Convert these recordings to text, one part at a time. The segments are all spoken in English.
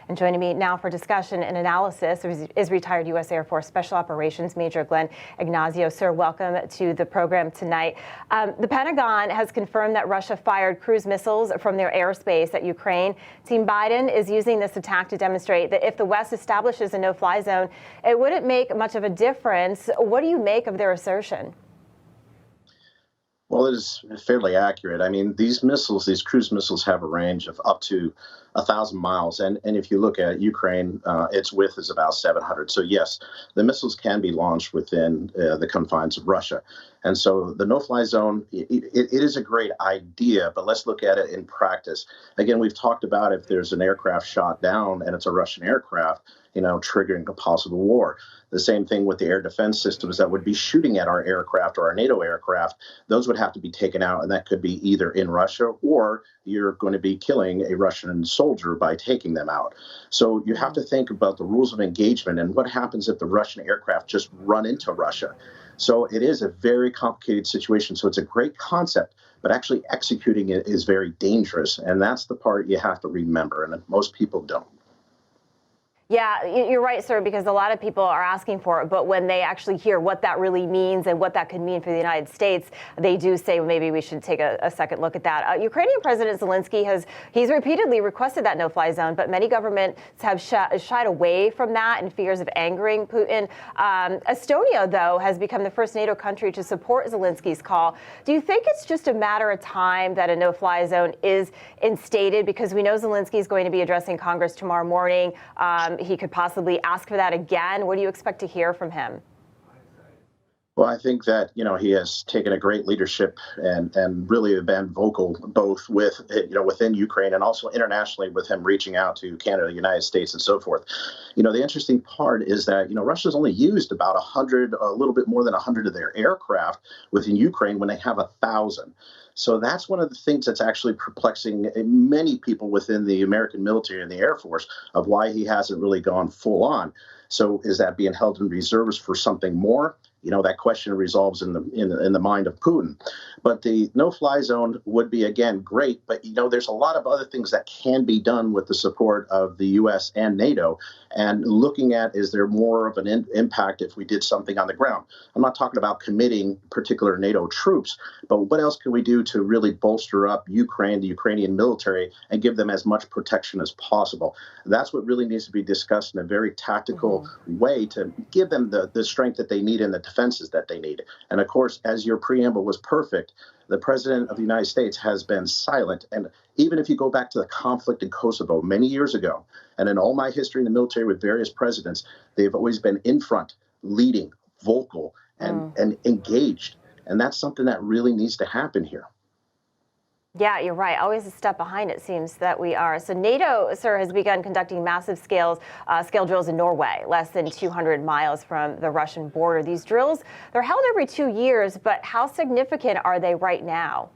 And joining me now for discussion and analysis is retired U.S. Air Force Special Operations Major Glenn Ignazio. Sir, welcome to the program tonight. The Pentagon has confirmed that Russia fired cruise missiles from their airspace at Ukraine. Team Biden is using this attack to demonstrate that if the West establishes a no-fly zone, it wouldn't make much of a difference. What do you make of their assertion? Well, it is fairly accurate. I mean, these cruise missiles have a range of up to 1,000 miles. And if you look at Ukraine, its width is about 700. So, yes, the missiles can be launched within the confines of Russia. And so the no-fly zone, it is a great idea, but let's look at it in practice. Again, we've talked about if there's an aircraft shot down and it's a Russian aircraft, triggering a possible war. The same thing with the air defense systems that would be shooting at our aircraft or our NATO aircraft. Those would have to be taken out, and that could be either in Russia or you're going to be killing a Russian soldier by taking them out. So you have to think about the rules of engagement and what happens if the Russian aircraft just run into Russia. So it is a very complicated situation. So it's a great concept, but actually executing it is very dangerous. And that's the part you have to remember, and most people don't. Yeah, you're right, sir, because a lot of people are asking for it. But when they actually hear what that really means and what that could mean for the United States, they do say, well, maybe we should take a second look at that. Ukrainian President Zelensky he's repeatedly requested that no-fly zone, but many governments have shied away from that in fears of angering Putin. Estonia, though, has become the first NATO country to support Zelensky's call. Do you think it's just a matter of time that a no-fly zone is instated? Because we know Zelensky is going to be addressing Congress tomorrow morning. He could possibly ask for that again. What do you expect to hear from him? Well, I think that, he has taken a great leadership and really been vocal both with, within Ukraine and also internationally with him reaching out to Canada, the United States, and so forth. The interesting part is that, Russia's only used about 100, a little bit more than 100 of their aircraft within Ukraine when they have 1,000. So that's one of the things that's actually perplexing many people within the American military and the Air Force of why he hasn't really gone full on. So is that being held in reserves for something more? That question resolves in the mind of Putin. But the no-fly zone would be, again, great. But, there's a lot of other things that can be done with the support of the U.S. and NATO. And looking at, is there more of an impact if we did something on the ground? I'm not talking about committing particular NATO troops, but what else can we do to really bolster up Ukraine, the Ukrainian military, and give them as much protection as possible? That's what really needs to be discussed in a very tactical way to give them the strength that they need and the defenses that they need. And of course, as your preamble was perfect, the president of the United States has been silent. And even if you go back to the conflict in Kosovo many years ago, and in all my history in the military with various presidents, they've always been in front, leading, vocal, and engaged. And that's something that really needs to happen here. Yeah, you're right. Always a step behind, it seems that we are. So NATO, sir, has begun conducting massive scale drills in Norway, less than 200 miles from the Russian border. These drills, they're held every 2 years, but how significant are they right now?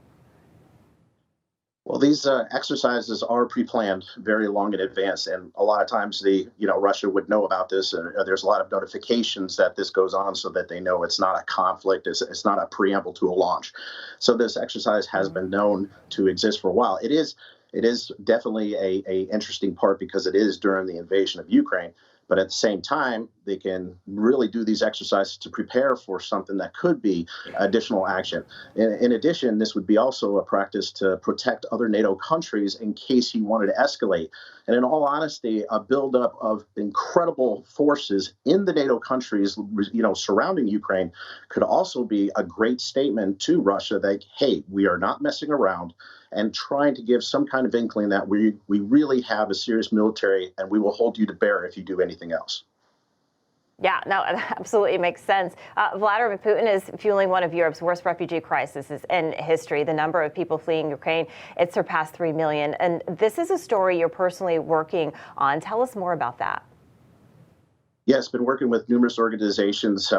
Well, these exercises are pre-planned very long in advance, and a lot of times Russia would know about this, and there's a lot of notifications that this goes on so that they know it's not a conflict, it's not a preamble to a launch. So this exercise has been known to exist for a while. It is definitely a interesting part because it is during the invasion of Ukraine. But at the same time, they can really do these exercises to prepare for something that could be additional action. In addition, this would be also a practice to protect other NATO countries in case he wanted to escalate. And in all honesty, a buildup of incredible forces in the NATO countries, surrounding Ukraine could also be a great statement to Russia that, hey, we are not messing around, and trying to give some kind of inkling that we really have a serious military and we will hold you to bear if you do anything else. Yeah, no, that absolutely makes sense. Vladimir Putin is fueling one of Europe's worst refugee crises in history. The number of people fleeing Ukraine, it surpassed 3 million. And this is a story you're personally working on. Tell us more about that. Yes, been working with numerous organizations,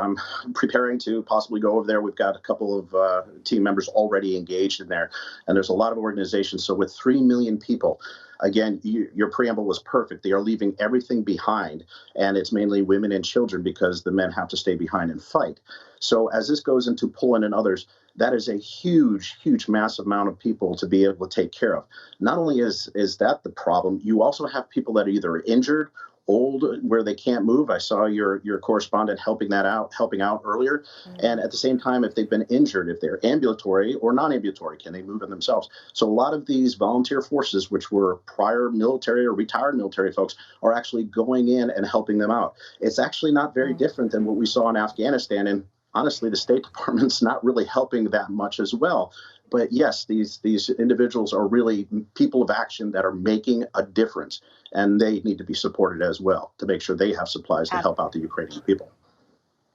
preparing to possibly go over there. We've got a couple of team members already engaged in there, and there's a lot of organizations. So with 3 million people, again, your preamble was perfect. They are leaving everything behind, and it's mainly women and children because the men have to stay behind and fight. So as this goes into Poland and others, That is a huge, huge, massive amount of people to be able to take care of. Not only is that the problem, you also have people that are either injured, old, where they can't move. I saw your correspondent helping out earlier. And at the same time, if they've been injured, if they're ambulatory or non-ambulatory, can they move in themselves? So a lot of these volunteer forces, which were prior military or retired military folks, are actually going in and helping them out. It's actually not very different than what we saw in Afghanistan. And honestly, the State Department's not really helping that much as well. But yes, these individuals are really people of action that are making a difference, and they need to be supported as well to make sure they have supplies to help out the Ukrainian people.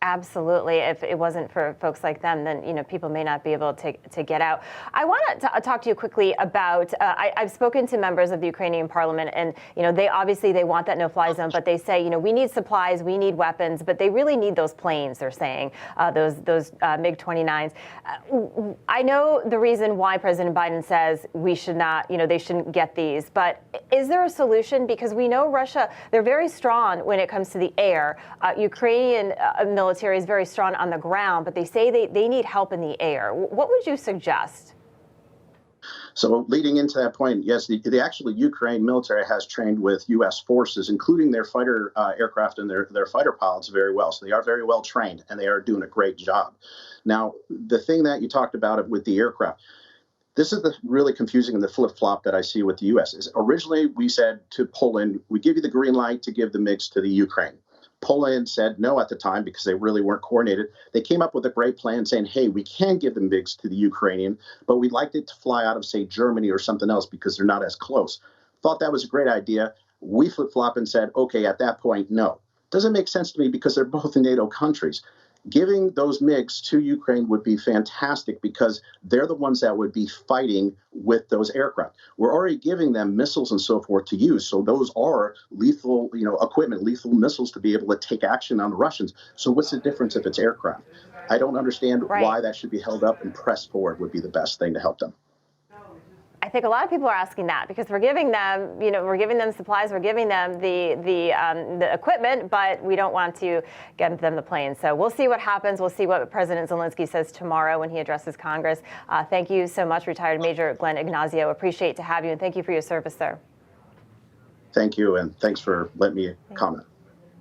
Absolutely. If it wasn't for folks like them, then people may not be able to get out. I want to talk to you quickly about. I've spoken to members of the Ukrainian parliament, and they obviously they want that no-fly zone, but they say we need supplies, we need weapons, but they really need those planes. They're saying those MiG-29s. I know the reason why President Biden says we should not, they shouldn't get these, but is there a solution? Because we know Russia, they're very strong when it comes to the air. Ukrainian military is very strong on the ground, but they say they need help in the air. What would you suggest? So leading into that point, yes, the actual Ukraine military has trained with U.S. forces, including their fighter aircraft and their fighter pilots very well. So they are very well trained, and they are doing a great job. Now, the thing that you talked about with the aircraft, this is the really confusing and the flip-flop that I see with the U.S. is originally we said to Poland, we give you the green light to give the MiGs to the Ukraine. Poland said no at the time because they really weren't coordinated. They came up with a great plan saying, hey, we can give the MiGs to the Ukrainian, but we'd like it to fly out of, say, Germany or something else because they're not as close. Thought that was a great idea. We flip-flop and said, okay, at that point, no. Doesn't make sense to me because they're both NATO countries. Giving those MiGs to Ukraine would be fantastic because they're the ones that would be fighting with those aircraft. We're already giving them missiles and so forth to use. So those are lethal, equipment, lethal missiles to be able to take action on the Russians. So what's the difference if it's aircraft? I don't understand why that should be held up, and press forward would be the best thing to help them. I think a lot of people are asking that because we're giving them, we're giving them supplies, we're giving them the equipment, but we don't want to get them the planes. So we'll see what happens. We'll see what President Zelensky says tomorrow when he addresses Congress. Thank you so much, retired Major Glenn Ignazio. Appreciate to have you, and thank you for your service, sir. Thank you, and thanks for letting me comment.